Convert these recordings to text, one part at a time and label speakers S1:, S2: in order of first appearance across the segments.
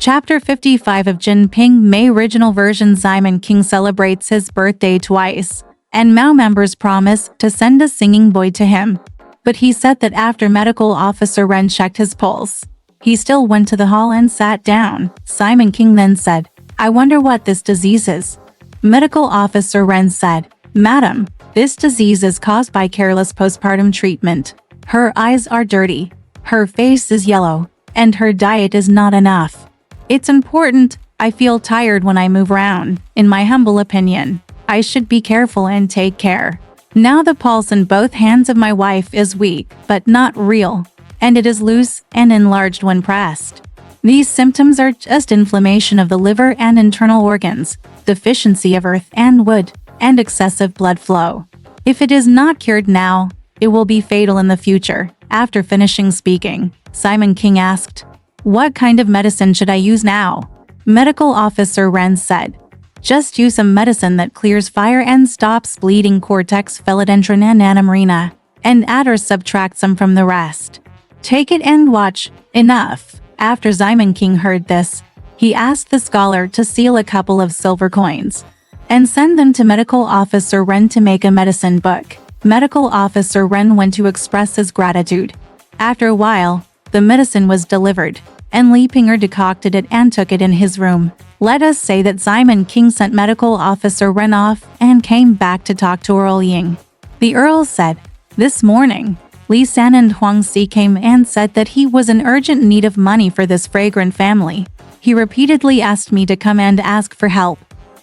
S1: Chapter 55 of JinPingMei Original Version. Simon King celebrates his birthday twice, and Mao members promise to send a singing boy to him. But he said that after medical officer Ren checked his pulse, he still went to the hall and sat down. Simon King then said, "I wonder what this disease is." Medical officer Ren said, "Madam, this disease is caused by careless postpartum treatment. Her eyes are dirty, her face is yellow, and her diet is not enough. It's important. I feel tired when I move around. In my humble opinion, I should be careful and take care. Now the pulse in both hands of my wife is weak, but not real, and it is loose and enlarged when pressed. These symptoms are just inflammation of the liver and internal organs, deficiency of earth and wood, and excessive blood flow. If it is not cured now, it will be fatal in the future." After finishing speaking, Simon King asked, "What kind of medicine should I use now?" Medical officer Ren said, "Just use some medicine that clears fire and stops bleeding, cortex, philodendron and anamarina, and add or subtract some from the rest. Take it and watch. Enough." After Simon King heard this, he asked the scholar to seal a couple of silver coins and send them to medical officer Ren to make a medicine book. Medical officer Ren went to express his gratitude. After a while, the medicine was delivered, and Li Pinger decocted it and took it in his room. Let us say that Simon King sent medical officer Ren off and came back to talk to Earl Ying. The Earl said, "This morning, Li San and Huang Si came and said that he was in urgent need of money for this fragrant family. He repeatedly asked me to come and ask for help.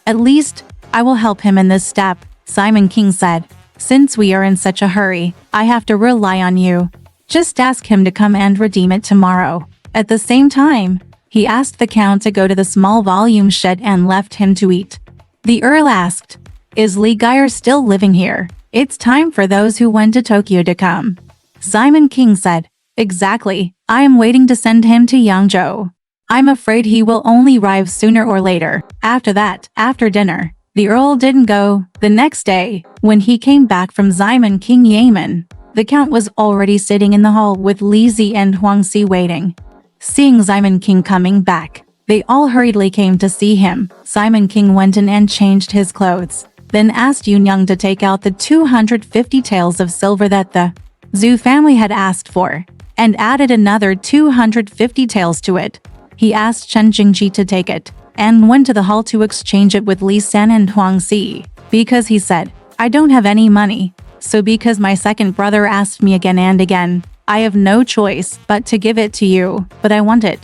S1: At least, I will help him in this step." Simon King said, "Since we are in such a hurry, I have to rely on you. Just ask him to come and redeem it tomorrow." At the same time, he asked the Count to go to the small volume shed and left him to eat. The Earl asked, "Is Li Geyer still living here? It's time for those who went to Tokyo to come." Simon King said, "Exactly. I am waiting to send him to Yangzhou. I'm afraid he will only arrive sooner or later." After that, after dinner, the Earl didn't go. The next day, when he came back from Simon King Yamen, the Count was already sitting in the hall with Li Zi and Huang Si waiting. Seeing Simon King coming back, they all hurriedly came to see him. Simon King went in and changed his clothes, then asked Yun Yang to take out the 250 taels of silver that the Zhu family had asked for, and added another 250 taels to it. He asked Chen Jingji to take it, and went to the hall to exchange it with Li San and Huang Si, because he said, "I don't have any money, so because my second brother asked me again and again, I have no choice but to give it to you, but I want it."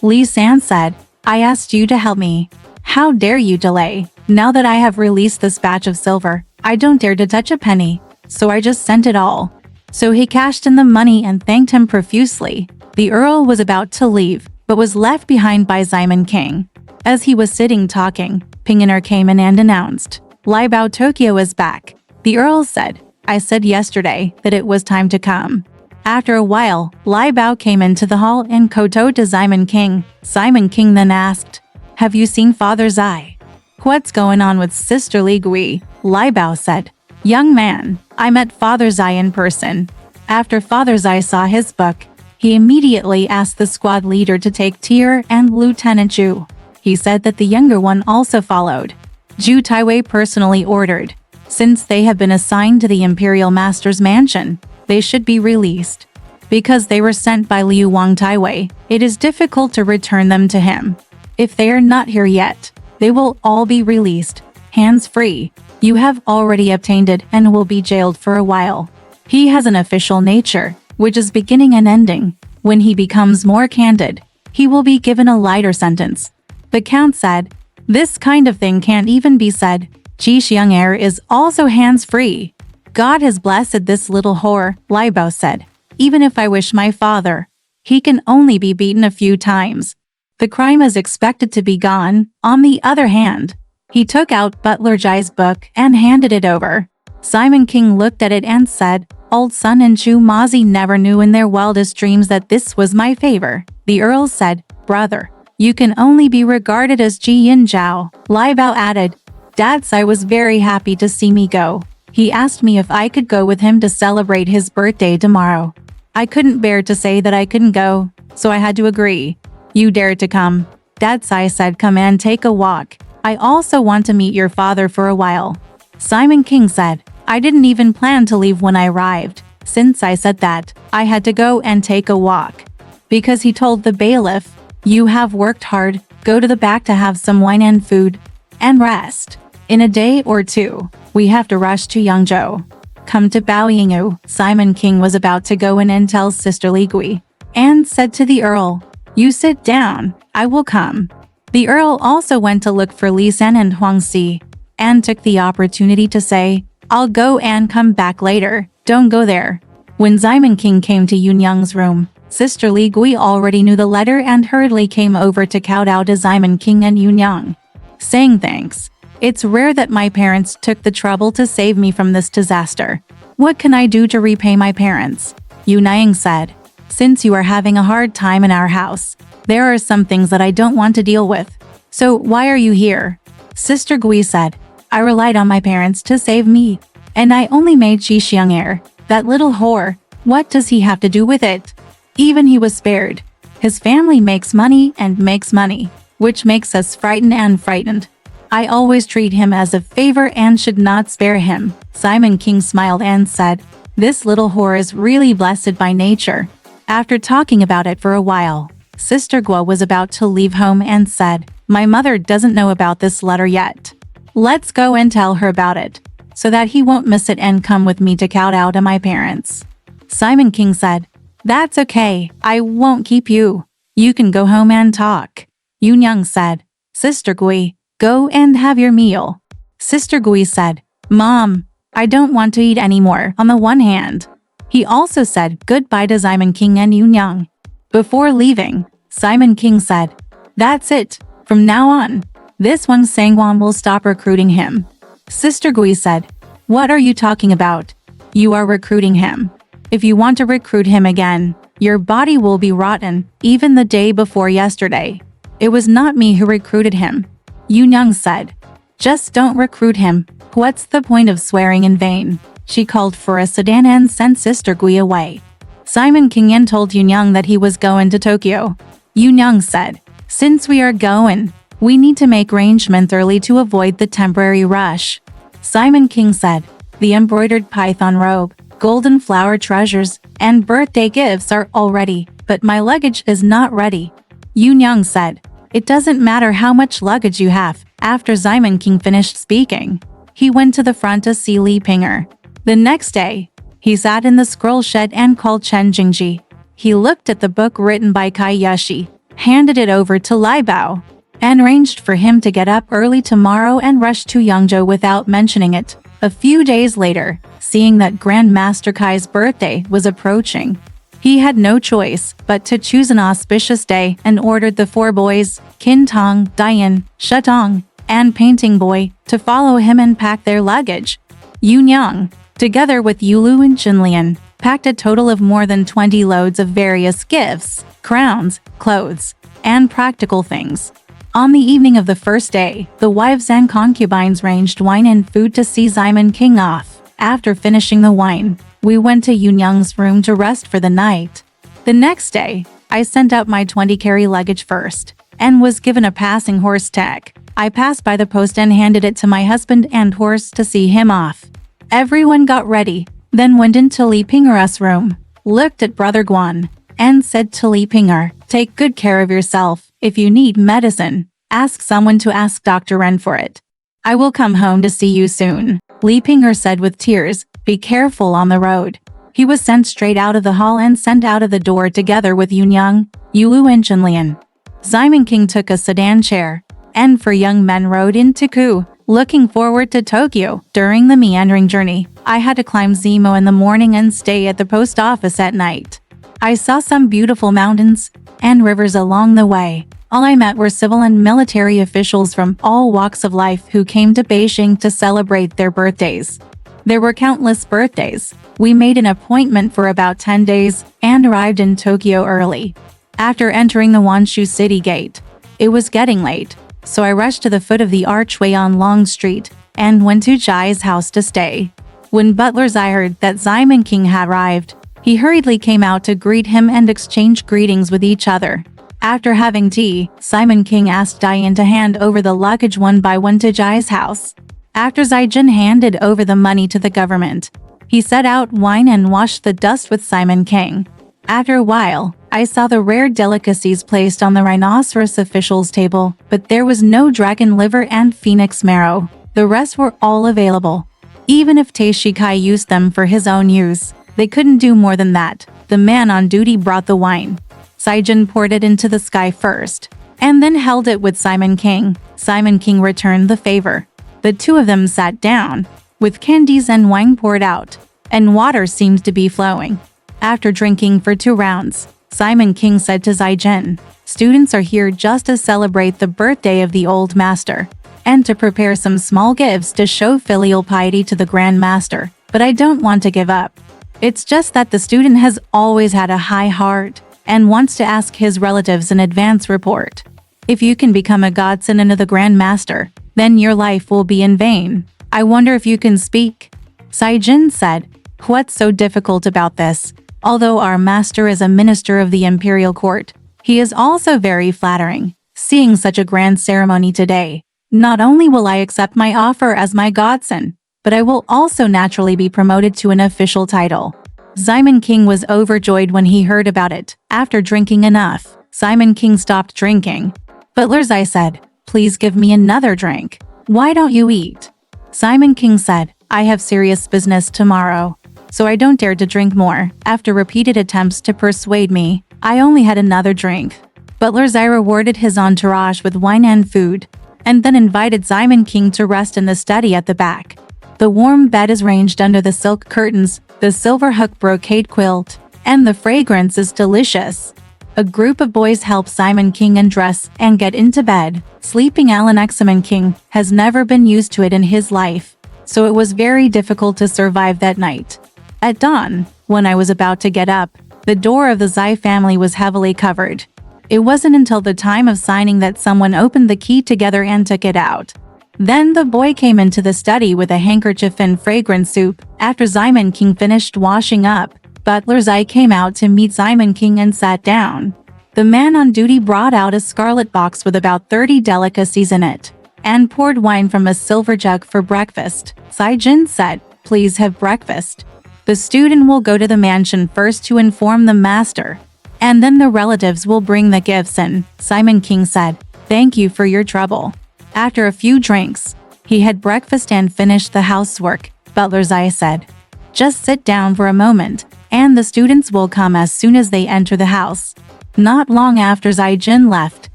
S1: Li San said, "I asked you to help me. How dare you delay? Now that I have released this batch of silver, I don't dare to touch a penny, so I just sent it all." So he cashed in the money and thanked him profusely. The Earl was about to leave, but was left behind by Simon King. As he was sitting talking, Pingener came in and announced, "Lai Bao Tokyo is back." The Earl said, "I said yesterday that it was time to come." After a while, Lai Bao came into the hall and kowtowed to Simon King. Simon King then asked, "Have you seen Father Zai?" "What's going on with Sister Li Gui?" Lai Bao said, "Young man, I met Father Zai in person." After Father Zai saw his book, he immediately asked the squad leader to take Tier and Lieutenant Zhu. He said that the younger one also followed. Zhu Taiwei personally ordered, since they have been assigned to the Imperial Master's mansion, they should be released. Because they were sent by Liu Wang Taiwei, it is difficult to return them to him. If they are not here yet, they will all be released, hands-free. You have already obtained it and will be jailed for a while. He has an official nature, which is beginning and ending. When he becomes more candid, he will be given a lighter sentence." The Count said, "This kind of thing can't even be said. Ji Xiang'er is also hands-free. God has blessed this little whore," Lai Bao said. "Even if I wish my father, he can only be beaten a few times. The crime is expected to be gone." On the other hand, he took out Butler Jai's book and handed it over. Simon King looked at it and said, "Old Sun and Chu Mazi never knew in their wildest dreams that this was my favor." The Earl said, "Brother, you can only be regarded as Ji Yin Zhao." Lai Bao added, "Dad Sai was very happy to see me go. He asked me if I could go with him to celebrate his birthday tomorrow. I couldn't bear to say that I couldn't go, so I had to agree. You dared to come. Dad Sai said, come and take a walk. I also want to meet your father for a while. Simon King said, I didn't even plan to leave when I arrived. Since I said that, I had to go and take a walk. Because he told the bailiff, you have worked hard, go to the back to have some wine and food, and rest. In a day or two, we have to rush to Yangzhou. Come to Baoyinghu. Simon King was about to go in and tell Sister Li Gui, and said to the Earl, you sit down, I will come. The Earl also went to look for Li San and Huang Si, and took the opportunity to say, I'll go and come back later, don't go there. When Simon King came to Yunyang's room, Sister Li Gui already knew the letter and hurriedly came over to kowtow to Simon King and Yunyang, saying thanks. It's rare that my parents took the trouble to save me from this disaster. What can I do to repay my parents? Yunyang said, since you are having a hard time in our house, there are some things that I don't want to deal with. So why are you here? Sister Gui said, I relied on my parents to save me, and I only made Qi Xiang heir. That little whore, what does he have to do with it? Even he was spared. His family makes money and makes money, which makes us frightened and frightened. I always treat him as a favor and should not spare him. Simon King smiled and said, this little whore is really blessed by nature. After talking about it for a while, Sister Guo was about to leave home and said, my mother doesn't know about this letter yet. Let's go and tell her about it, so that he won't miss it and come with me to kowtow to my parents. Simon King said, that's okay, I won't keep you. You can go home and talk. Yunyang said, Sister Gui, go and have your meal. Sister Gui said, Mom, I don't want to eat anymore. On the one hand, he also said goodbye to Simon King and Yunyang. Before leaving, Simon King said, that's it, from now on, this Wang Sangwan will stop recruiting him. Sister Gui said, what are you talking about? You are recruiting him. If you want to recruit him again, your body will be rotten, even the day before yesterday. It was not me who recruited him. Yunyang said, just don't recruit him. What's the point of swearing in vain? She called for a sedan and sent Sister Gui away. Simon King told Yunyang that he was going to Tokyo. Yunyang said, since we are going, we need to make arrangements early to avoid the temporary rush. Simon King said, the embroidered python robe, golden flower treasures, and birthday gifts are all ready, but my luggage is not ready. Yunyang said, it doesn't matter how much luggage you have. After Simon King finished speaking, he went to the front to see Li Pinger. The next day, he sat in the scroll shed and called Chen Jingji. He looked at the book written by Kai Yashi, handed it over to Lai Bao, and arranged for him to get up early tomorrow and rush to Yangzhou without mentioning it. A few days later, seeing that Grand Master Kai's birthday was approaching, he had no choice but to choose an auspicious day and ordered the 4 boys, Qin Tong, Dian, Shetong, and Painting Boy, to follow him and pack their luggage. Yunyang, together with Yulu and Jinlian, packed a total of more than 20 loads of various gifts, crowns, clothes, and practical things. On the evening of the first day, the wives and concubines ranged wine and food to see Simon King off. After finishing the wine, we went to Yunyang's room to rest for the night. The next day, I sent out my 20-carry luggage first, and was given a passing horse tag. I passed by the post and handed it to my husband and horse to see him off. Everyone got ready, then went into Li Pinger's room, looked at Brother Guan, and said to Li Pinger, take good care of yourself. If you need medicine, ask someone to ask Dr. Ren for it. I will come home to see you soon. Li Pinger said with tears, be careful on the road. He was sent straight out of the hall and sent out of the door together with Yunyang, Yulu and Jinlian. Simon King took a sedan chair, and 4 young men rode into Ku, looking forward to Tokyo. During the meandering journey, I had to climb Zemo in the morning and stay at the post office at night. I saw some beautiful mountains and rivers along the way. All I met were civil and military officials from all walks of life who came to Beijing to celebrate their birthdays. There were countless birthdays. We made an appointment for about 10 days and arrived in Tokyo early. After entering the Wanshu city gate, it was getting late, so I rushed to the foot of the archway on Long Street and went to Jai's house to stay. When Butler Zai heard that Simon King had arrived, he hurriedly came out to greet him and exchange greetings with each other. After having tea, Simon King asked Diane to hand over the luggage one by one to Jai's house. After Zaijin handed over the money to the government, he set out wine and washed the dust with Simon King. After a while, I saw the rare delicacies placed on the rhinoceros officials' table, but there was no dragon liver and phoenix marrow. The rest were all available. Even if Taishikai used them for his own use, they couldn't do more than that. The man on duty brought the wine. Zaijin poured it into the sky first, and then held it with Simon King. Simon King returned the favor. The two of them sat down, with candies and wine poured out, and water seemed to be flowing. After drinking for 2 rounds, Simon King said to Zaijin, "Students are here just to celebrate the birthday of the old master, and to prepare some small gifts to show filial piety to the Grand Master, but I don't want to give up. It's just that the student has always had a high heart, and wants to ask his relatives an advance report. If you can become a godson into the Grand Master, then your life will be in vain. I wonder if you can speak." Zaijin said, "What's so difficult about this? Although our master is a minister of the imperial court, he is also very flattering. Seeing such a grand ceremony today, not only will I accept my offer as my godson, but I will also naturally be promoted to an official title." Simon King was overjoyed when he heard about it. After drinking enough, Simon King stopped drinking. Butler Zai said, "Please give me another drink. Why don't you eat?" Simon King said, "I have serious business tomorrow, so I don't dare to drink more." After repeated attempts to persuade me, I only had another drink. Butler Zai rewarded his entourage with wine and food, and then invited Simon King to rest in the study at the back. The warm bed is ranged under the silk curtains, the silver hook brocade quilt, and the fragrance is delicious. A group of boys help Simon King undress and get into bed. Sleeping Alan Simon King has never been used to it in his life, so it was very difficult to survive that night. At dawn, when I was about to get up, the door of the Zai family was heavily covered. It wasn't until the time of signing that someone opened the key together and took it out. Then the boy came into the study with a handkerchief and fragrant soup. After Simon King finished washing up, Butler Zai came out to meet Simon King and sat down. The man on duty brought out a scarlet box with about 30 delicacies in it, and poured wine from a silver jug for breakfast. Zaijin said, "Please have breakfast. The student will go to the mansion first to inform the master, and then the relatives will bring the gifts in." Simon King said, "Thank you for your trouble." After a few drinks, he had breakfast and finished the housework. Butler Zai said, "Just sit down for a moment, and the students will come as soon as they enter the house." Not long after Zaijin left,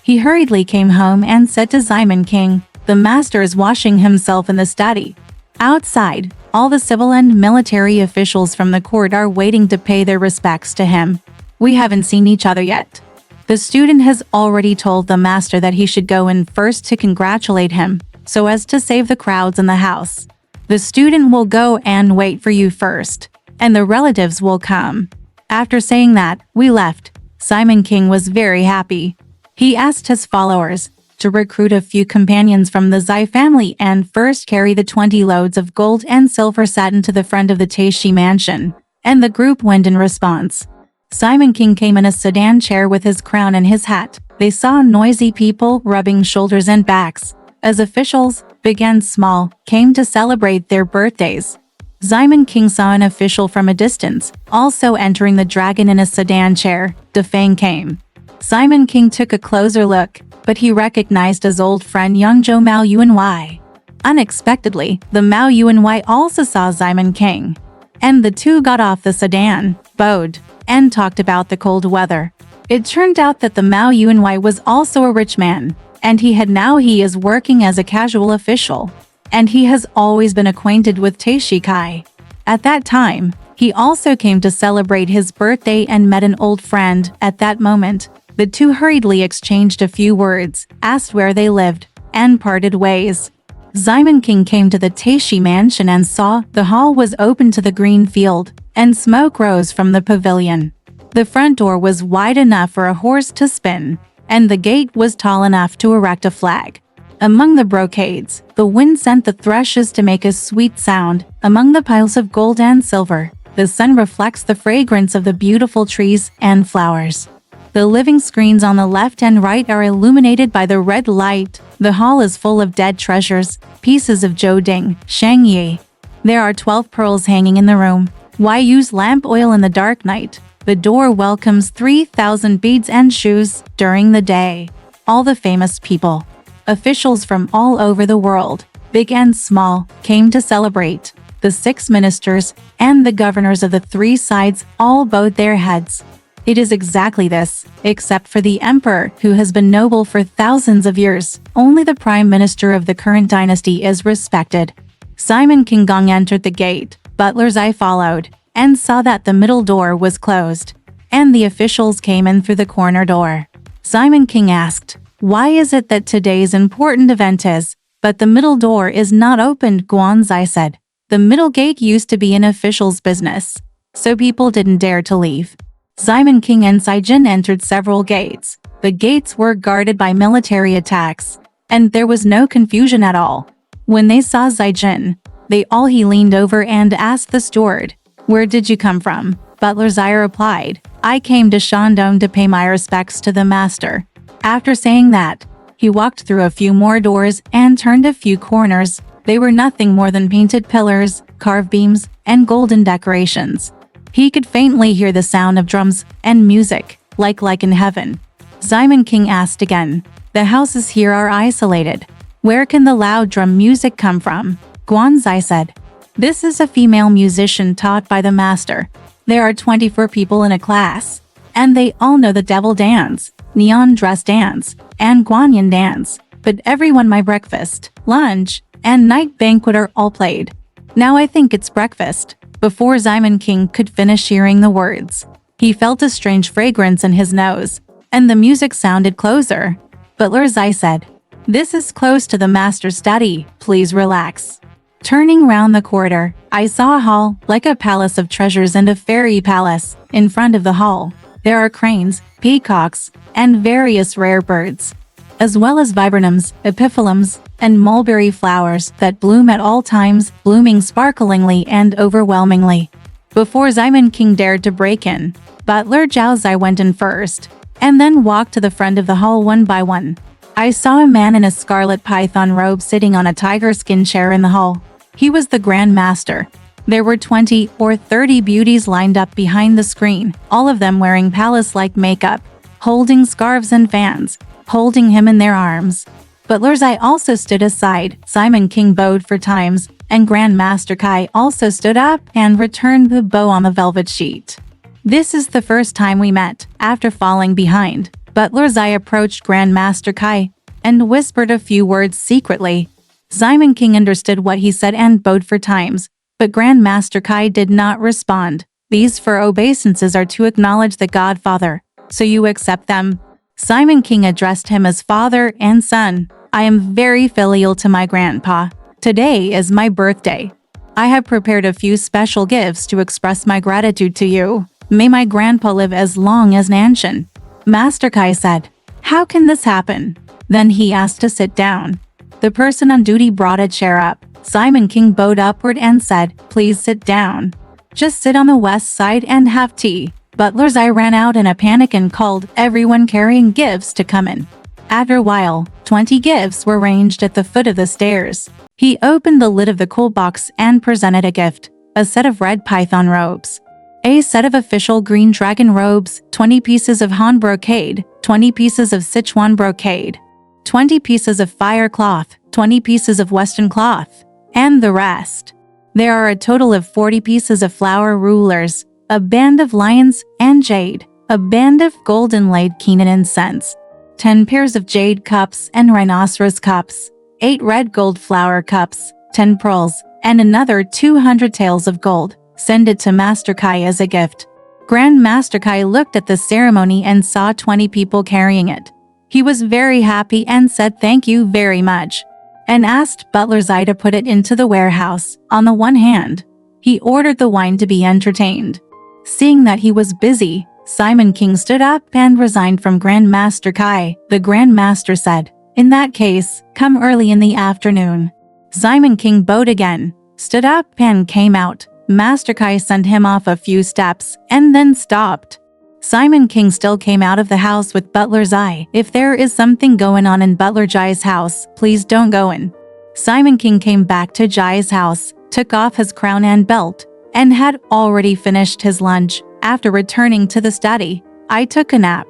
S1: he hurriedly came home and said to Simon King, "The master is washing himself in the study." Outside, all the civil and military officials from the court are waiting to pay their respects to him. "We haven't seen each other yet." The student has already told the master that he should go in first to congratulate him, so as to save the crowds in the house. "The student will go and wait for you first, and the relatives will come." After saying that, we left. Simon King was very happy. He asked his followers to recruit a few companions from the Zai family and first carry the 20 loads of gold and silver satin to the front of the Taishi mansion, and the group went in response. Simon King came in a sedan chair with his crown and his hat. They saw noisy people rubbing shoulders and backs, as officials, big and small, came to celebrate their birthdays. Simon King saw an official from a distance, also entering the dragon in a sedan chair. Defang came. Simon King took a closer look, but he recognized his old friend young Zhou Mao Yuanwei. Unexpectedly, the Mao Yuanwei also saw Simon King, and the two got off the sedan, bowed, and talked about the cold weather. It turned out that the Mao Yuanwei was also a rich man, and he is working as a casual official, and he has always been acquainted with Taishikai. At that time, he also came to celebrate his birthday and met an old friend. At that moment, the two hurriedly exchanged a few words, asked where they lived, and parted ways. Simon King came to the Taishi mansion and saw the hall was open to the green field, and smoke rose from the pavilion. The front door was wide enough for a horse to spin, and the gate was tall enough to erect a flag. Among the brocades, the wind sent the thrushes to make a sweet sound. Among the piles of gold and silver, the sun reflects the fragrance of the beautiful trees and flowers. The living screens on the left and right are illuminated by the red light. The hall is full of dead treasures, pieces of Zhouding, Shangyi. There are 12 pearls hanging in the room. Why use lamp oil in the dark night? The door welcomes 3,000 beads and shoes during the day. All the famous people, officials from all over the world, big and small, came to celebrate. The 6 ministers and the governors of the 3 sides all bowed their heads. It is exactly this, except for the emperor, who has been noble for thousands of years. Only the prime minister of the current dynasty is respected. Simon King Gong entered the gate. Butler's eye followed, and saw that the middle door was closed, and the officials came in through the corner door. Simon King asked, "Why is it that today's important event is, but the middle door is not opened?" Guanzai said, "The middle gate used to be an official's business, so people didn't dare to leave." Simon King and Saijin entered several gates. The gates were guarded by military attacks, and there was no confusion at all. When they saw Saijin, he leaned over and asked the steward, "Where did you come from?" Butler Zai replied, "I came to Shandong to pay my respects to the master." After saying that, he walked through a few more doors and turned a few corners. They were nothing more than painted pillars, carved beams, and golden decorations. He could faintly hear the sound of drums and music, like in heaven. Simon King asked again, "The houses here are isolated. Where can the loud drum music come from?" Guanzai said, "This is a female musician taught by the master. There are 24 people in a class, and they all know the devil dance, neon dress dance, and Guanyin dance. But everyone my breakfast, lunch, and night banquet are all played. Now I think it's breakfast." Before Simon King could finish hearing the words, he felt a strange fragrance in his nose, and the music sounded closer. Butler Zai said, "This is close to the master's study, please relax." Turning round the corridor, I saw a hall, like a palace of treasures and a fairy palace. In front of the hall, there are cranes, peacocks, and various rare birds, as well as viburnums, epiphyllums, and mulberry flowers that bloom at all times, blooming sparklingly and overwhelmingly. Before Simon King dared to break in, Butler Zhao Zai went in first, and then walked to the front of the hall one by one. I saw a man in a scarlet python robe sitting on a tiger skin chair in the hall. He was the Grand Master. There were 20 or 30 beauties lined up behind the screen, all of them wearing palace-like makeup, holding scarves and fans, holding him in their arms. Butler Zai also stood aside. Simon King bowed 4 times, and Grand Master Kai also stood up and returned the bow on the velvet sheet. "This is the first time we met." After falling behind, Butler Zai approached Grand Master Kai and whispered a few words secretly. Simon King understood what he said and bowed 4 times, but Grand Master Kai did not respond. "These 4 obeisances are to acknowledge the Godfather, so you accept them?" Simon King addressed him as father and son. "I am very filial to my grandpa. Today is my birthday. I have prepared a few special gifts to express my gratitude to you. May my grandpa live as long as Nanshan." Master Kai said, "How can this happen?" Then he asked to sit down. The person on duty brought a chair up. Simon King bowed upward and said, "Please sit down. Just sit on the west side and have tea." Butler Zai ran out in a panic and called everyone carrying gifts to come in. After a while, 20 gifts were ranged at the foot of the stairs. He opened the lid of the cool box and presented a gift, a set of red python robes, a set of official green dragon robes, 20 pieces of Han brocade, 20 pieces of Sichuan brocade, 20 pieces of fire cloth, 20 pieces of western cloth, and the rest. There are a total of 40 pieces of flower rulers, a band of lions and jade, a band of golden laid Keenan incense, 10 pairs of jade cups and rhinoceros cups, 8 red gold flower cups, 10 pearls, and another 200 taels of gold. Send it to Master Kai as a gift. Grand Master Kai looked at the ceremony and saw 20 people carrying it. He was very happy and said thank you very much, and asked Butler Zai to put it into the warehouse. On the one hand, he ordered the wine to be entertained. Seeing that he was busy, Simon King stood up and resigned from Grand Master Kai. The Grand Master said, "In that case, come early in the afternoon." Simon King bowed again, stood up and came out. Master Kai sent him off a few steps and then stopped. Simon King still came out of the house with Butler Zai. If there is something going on in Butler Jai's house, please don't go in. Simon King came back to Jai's house, took off his crown and belt, and had already finished his lunch. After returning to the study, I took a nap.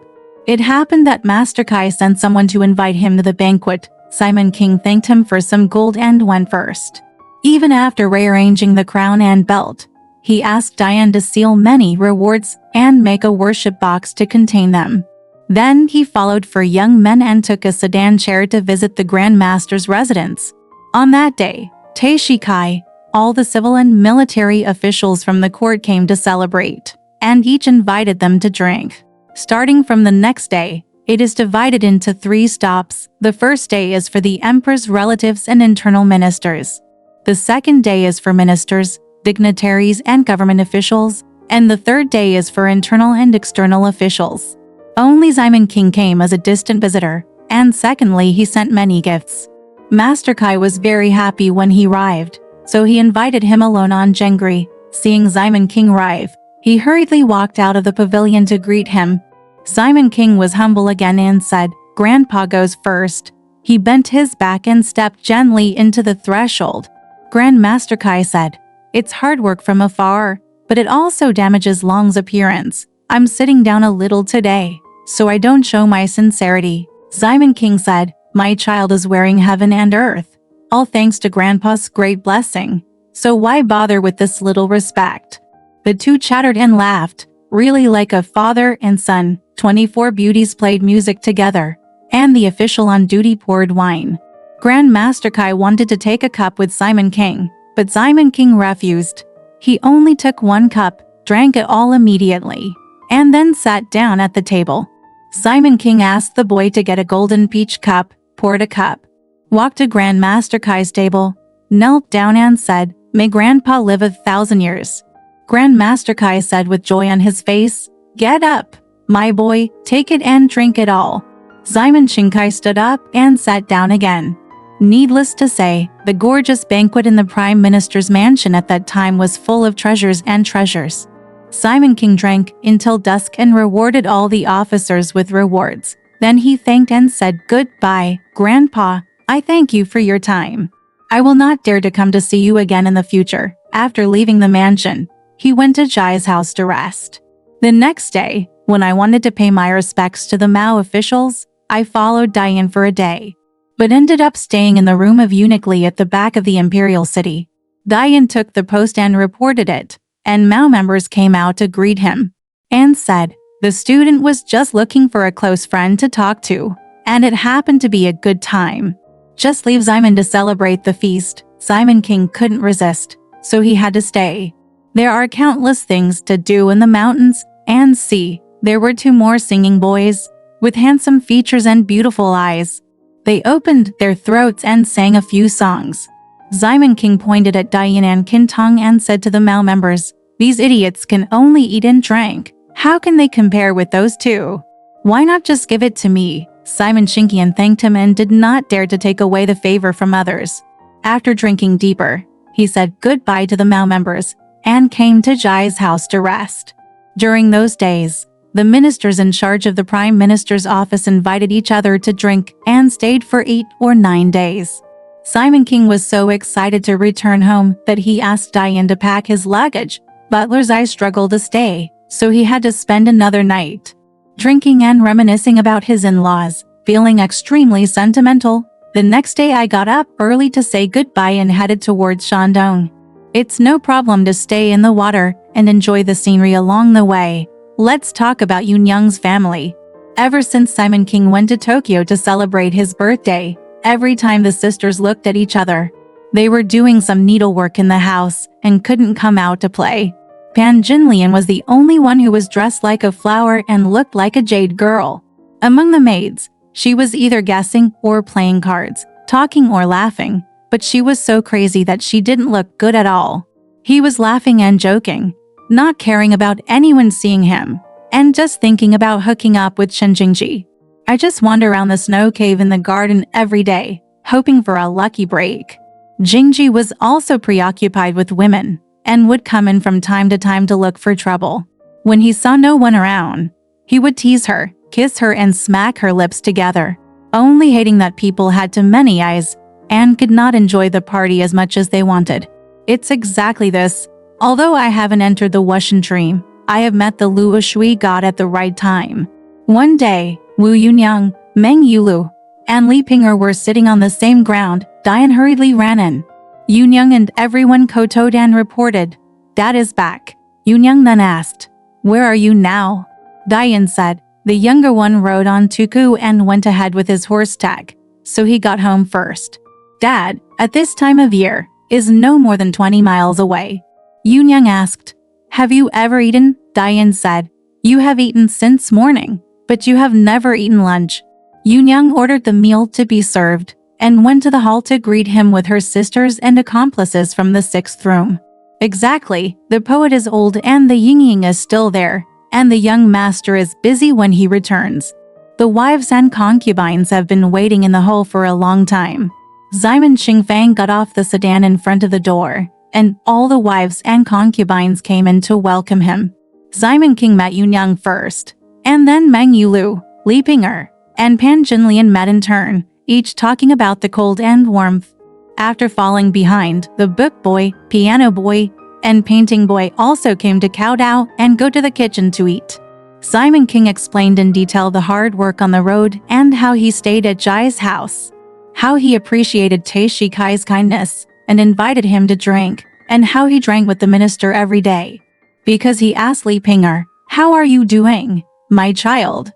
S1: It happened that Master Kai sent someone to invite him to the banquet. Simon King thanked him for some gold and went first. Even after rearranging the crown and belt, he asked Diane to seal many rewards and make a worship box to contain them. Then he followed for young men and took a sedan chair to visit the Grand Master's residence. On that day, Taishi Kai, all the civil and military officials from the court came to celebrate, and each invited them to drink. Starting from the next day, it is divided into 3 stops. The first day is for the emperor's relatives and internal ministers. The second day is for ministers, dignitaries and government officials, and the third day is for internal and external officials. Only Simon King came as a distant visitor, and secondly he sent many gifts. Master Kai was very happy when he arrived, so he invited him alone on Jengri. Seeing Simon King arrive, he hurriedly walked out of the pavilion to greet him. Simon King was humble again and said, "Grandpa goes first." He bent his back and stepped gently into the threshold. Grand Master Kai said, "It's hard work from afar, but it also damages Long's appearance. I'm sitting down a little today, so I don't show my sincerity." Simon King said, "My child is wearing heaven and earth, all thanks to Grandpa's great blessing, so why bother with this little respect?" The two chattered and laughed, really like a father and son. 24 beauties played music together, and the official on duty poured wine. Grand Master Kai wanted to take a cup with Simon King, but Simon King refused. He only took 1 cup, drank it all immediately, and then sat down at the table. Simon King asked the boy to get a golden peach cup, poured a cup, walked to Grand Master Kai's table, knelt down and said, "May Grandpa live 1,000 years." Grand Master Kai said with joy on his face, "Get up, my boy, take it and drink it all." Simon Kai stood up and sat down again. Needless to say, the gorgeous banquet in the Prime Minister's mansion at that time was full of treasures and treasures. Simon King drank until dusk and rewarded all the officers with rewards. Then he thanked and said, "Goodbye, Grandpa. I thank you for your time. I will not dare to come to see you again in the future." After leaving the mansion, he went to Jai's house to rest. The next day, when I wanted to pay my respects to the Mao officials, I followed Diane for a day, but ended up staying in the room of Eunuch Li at the back of the imperial city. Diane took the post and reported it, and Mao members came out to greet him, and said, "The student was just looking for a close friend to talk to, and it happened to be a good time. Just leave Simon to celebrate the feast." Simon King couldn't resist, so he had to stay. There are countless things to do in the mountains and sea. There were 2 more singing boys, with handsome features and beautiful eyes. They opened their throats and sang a few songs. Simon King pointed at Diane and Kintong and said to the Mao members, "These idiots can only eat and drink. How can they compare with those 2? Why not just give it to me?" Simon Shinkian thanked him and did not dare to take away the favor from others. After drinking deeper, he said goodbye to the Mao members and came to Jai's house to rest. During those days, the ministers in charge of the Prime Minister's office invited each other to drink and stayed for 8 or 9 days. Simon King was so excited to return home that he asked Diane to pack his luggage. Butler Zai struggled to stay, so he had to spend another night drinking and reminiscing about his in-laws, feeling extremely sentimental. The next day I got up early to say goodbye and headed towards Shandong. It's no problem to stay in the water and enjoy the scenery along the way. Let's talk about Yoon Young's family. Ever since Simon King went to Tokyo to celebrate his birthday, every time the sisters looked at each other, they were doing some needlework in the house and couldn't come out to play. Pan Jinlian was the only one who was dressed like a flower and looked like a jade girl. Among the maids, she was either guessing or playing cards, talking or laughing, but she was so crazy that she didn't look good at all. He was laughing and joking, not caring about anyone seeing him, and just thinking about hooking up with Chen Jingji. I just wander around the snow cave in the garden every day, hoping for a lucky break. Jingji was also preoccupied with women, and would come in from time to time to look for trouble. When he saw no one around, He would tease her, kiss her and smack her lips together, only hating that people had too many eyes and could not enjoy the party as much as they wanted. It's exactly this. Although I haven't entered the Wuxian dream, I have met the Luo Shui god at the right time. One day, Wu Yunyang, Meng Yulu, and Li Ping'er were sitting on the same ground. Dian hurriedly ran in. Yunyang and everyone Kotodan reported, "Dad is back." Yunyang then asked, "Where are you now?" Dian said, "The younger one rode on Tuku and went ahead with his horse tag, so he got home first. Dad, at this time of year, is no more than 20 miles away." Yunyang asked, "Have you ever eaten?" Dian said, "You have eaten since morning, but you have never eaten lunch." Yunyang ordered the meal to be served and went to the hall to greet him with her sisters and accomplices from the 6th room. Exactly, the poet is old and the yin is still there, and the young master is busy when he returns. The wives and concubines have been waiting in the hall for a long time. Simon Qingfang got off the sedan in front of the door, and all the wives and concubines came in to welcome him. Simon King met Yunyang first, and then Meng Yulu, Li Ping'er, and Pan Jinlian met in turn, each talking about the cold and warmth. After falling behind, the book boy, piano boy, and painting boy also came to kowtow and go to the kitchen to eat. Simon King explained in detail the hard work on the road and how he stayed at Jai's house, how he appreciated Tai Shikai's kindness and invited him to drink, and how he drank with the minister every day. Because he asked Li Ping'er, "How are you doing, my child?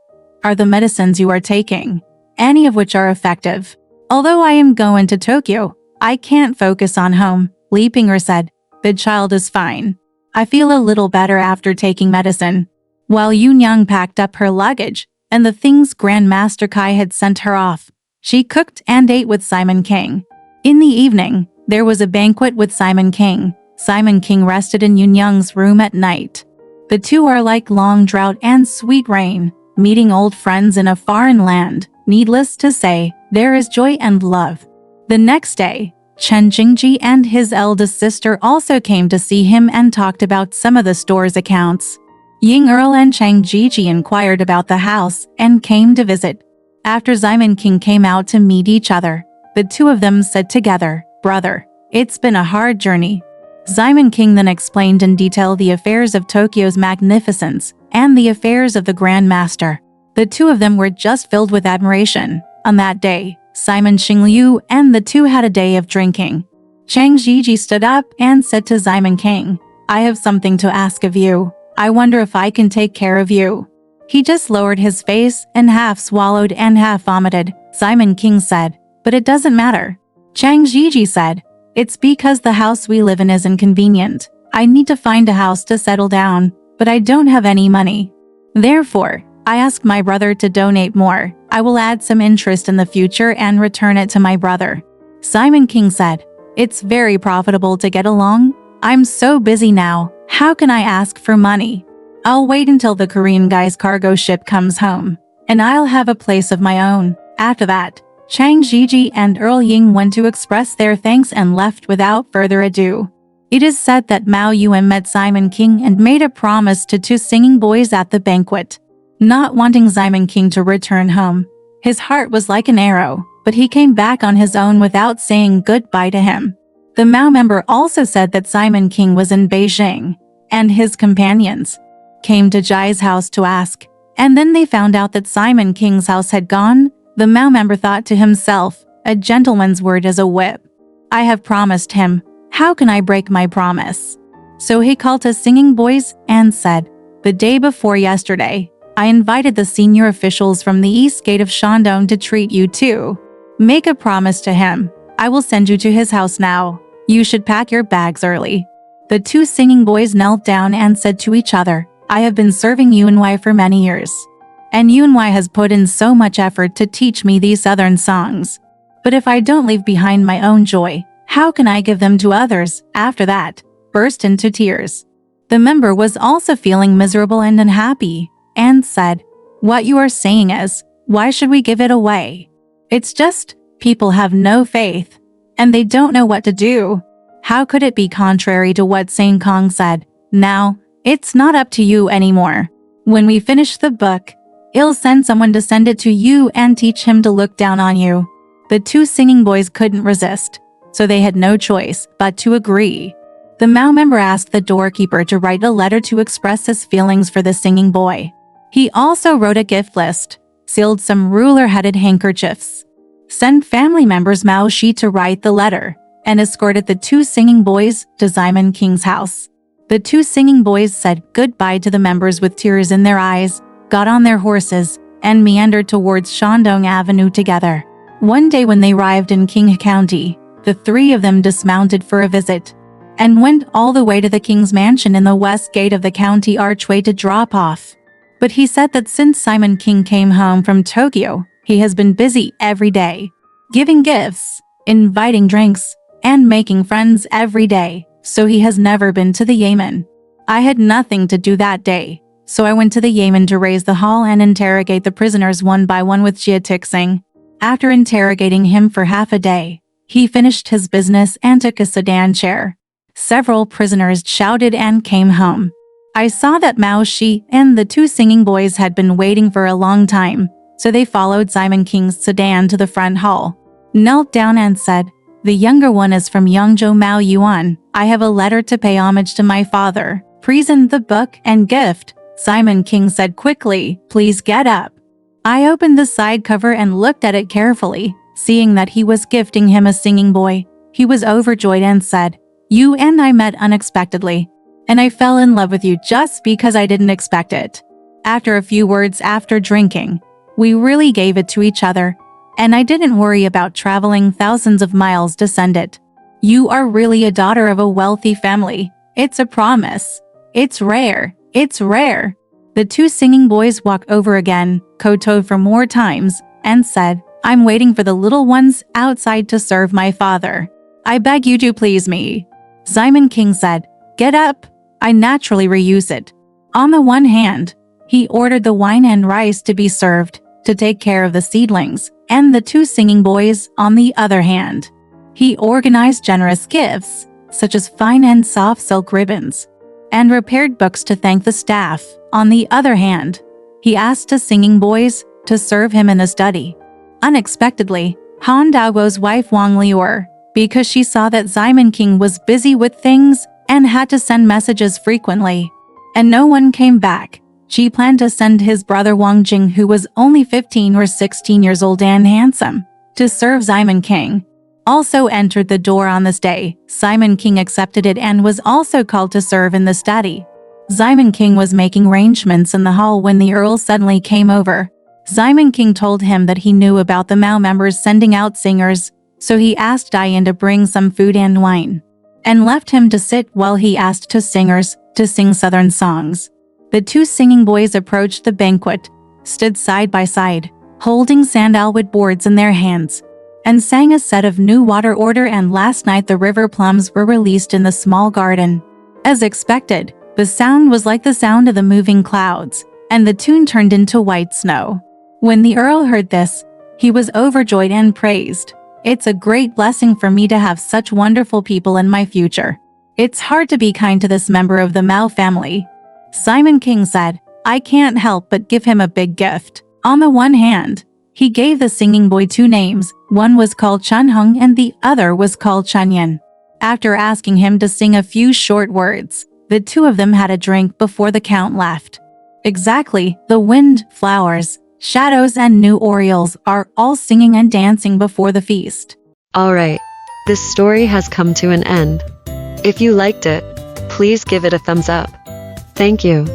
S1: Are the medicines you are taking, any of which are effective? Although I am going to Tokyo, I can't focus on home," Li Ping'er said. "The child is fine. I feel a little better after taking medicine." While Yunyang packed up her luggage and the things Grandmaster Kai had sent her off, she cooked and ate with Simon King. In the evening, there was a banquet with Simon King. Simon King rested in Yunyang's room at night. The two are like long drought and sweet rain, meeting old friends in a foreign land. Needless to say, there is joy and love. The next day, Chen Jingji and his eldest sister also came to see him and talked about some of the store's accounts. Ying Earl and Chang Jiji inquired about the house and came to visit. After Simon King came out to meet each other, the two of them said together, "Brother, it's been a hard journey." Simon King then explained in detail the affairs of Tokyo's magnificence and the affairs of the Grand Master. The two of them were just filled with admiration. On that day, Simon Xingliu and the two had a day of drinking. Chang Jiji stood up and said to Simon King, "I have something to ask of you. I wonder if I can take care of you." He just lowered his face and half swallowed and half vomited. Simon King said, "But it doesn't matter." Chang Jiji said, "It's because the house we live in is inconvenient. I need to find a house to settle down, but I don't have any money. Therefore, I asked my brother to donate more. I will add some interest in the future and return it to my brother." Simon King said, "It's very profitable to get along. I'm so busy now. How can I ask for money? I'll wait until the Korean guy's cargo ship comes home, and I'll have a place of my own." After that, Chang Jiji and Earl Ying went to express their thanks and left without further ado. It is said that Mao Yuan met Simon King and made a promise to two singing boys at the banquet. Not wanting Simon King to return home, his heart was like an arrow, but he came back on his own without saying goodbye to him. The Mao member also said that Simon King was in Beijing, and his companions came to Jai's house to ask, and then they found out that Simon King's house had gone. The Mao member thought to himself, "A gentleman's word is a whip. I have promised him. How can I break my promise?" So he called his singing boys and said, "The day before yesterday, I invited the senior officials from the east gate of Shandong to treat you too. Make a promise to him. I will send you to his house now. You should pack your bags early." The two singing boys knelt down and said to each other, "I have been serving Yuanwei for many years, and Yuanwei has put in so much effort to teach me these southern songs. But if I don't leave behind my own joy, how can I give them to others?" After that, burst into tears. The member was also feeling miserable and unhappy, and said, "What you are saying is, why should we give it away? It's just, people have no faith, and they don't know what to do. How could it be contrary to what Saint Kong said? Now, it's not up to you anymore. When we finish the book, I'll send someone to send it to you and teach him to look down on you." The two singing boys couldn't resist, so they had no choice but to agree. The Mao member asked the doorkeeper to write a letter to express his feelings for the singing boy. He also wrote a gift list, sealed some ruler-headed handkerchiefs, sent family members Mao Shi to write the letter, and escorted the two singing boys to Simon King's house. The two singing boys said goodbye to the members with tears in their eyes, got on their horses, and meandered towards Shandong Avenue together. One day when they arrived in King County, the three of them dismounted for a visit, and went all the way to the king's mansion in the west gate of the county archway to drop off. But he said that since Simon King came home from Tokyo, he has been busy every day, giving gifts, inviting drinks, and making friends every day, so he has never been to the Yamen. I had nothing to do that day, so I went to the Yamen to raise the hall and interrogate the prisoners one by one with Jia Tixing. After interrogating him for half a day, he finished his business and took a sedan chair. Several prisoners shouted and came home. I saw that Mao Shi and the two singing boys had been waiting for a long time, so they followed Simon King's sedan to the front hall, knelt down and said, "The younger one is from Yangzhou Mao Yuan. I have a letter to pay homage to my father. Present the book and gift." Simon King said quickly, "Please get up." I opened the side cover and looked at it carefully, seeing that he was gifting him a singing boy. He was overjoyed and said, "You and I met unexpectedly, and I fell in love with you just because I didn't expect it." After a few words after drinking, we really gave it to each other, and I didn't worry about traveling thousands of miles to send it. You are really a daughter of a wealthy family. It's a promise. It's rare. It's rare. The two singing boys walked over again, kowtowed for more times, and said, "I'm waiting for the little ones outside to serve my father. I beg you to please me." Simon King said, "Get up." I naturally reuse it. On the one hand, he ordered the wine and rice to be served, to take care of the seedlings, and the two singing boys, on the other hand. He organized generous gifts, such as fine and soft silk ribbons, and repaired books to thank the staff. On the other hand, he asked the singing boys to serve him in the study. Unexpectedly, Han Daoguo's wife Wang Liuer, because she saw that Simon King was busy with things and had to send messages frequently, and no one came back, she planned to send his brother Wang Jing, who was only 15 or 16 years old and handsome, to serve Simon King. Also entered the door on this day. Simon King accepted it and was also called to serve in the study. Simon King was making arrangements in the hall when the Earl suddenly came over. Simon King told him that he knew about the Mao members sending out singers, so he asked Diane to bring some food and wine, and left him to sit while he asked two singers to sing southern songs. The two singing boys approached the banquet, stood side by side, holding sandalwood boards in their hands, and sang a set of New Water Order and Last Night the River Plums were released in the small garden. As expected, the sound was like the sound of the moving clouds, and the tune turned into white snow. When the Earl heard this, he was overjoyed and praised, "It's a great blessing for me to have such wonderful people in my future. It's hard to be kind to this member of the Mao family." Simon King said, "I can't help but give him a big gift." On the one hand, he gave the singing boy two names, one was called Chun Hung and the other was called Chun Yin. After asking him to sing a few short words, the two of them had a drink before the count left. Exactly, the wind, flowers, shadows and new orioles are all singing and dancing before the feast.
S2: Alright, this story has come to an end. If you liked it, please give it a thumbs up. Thank you.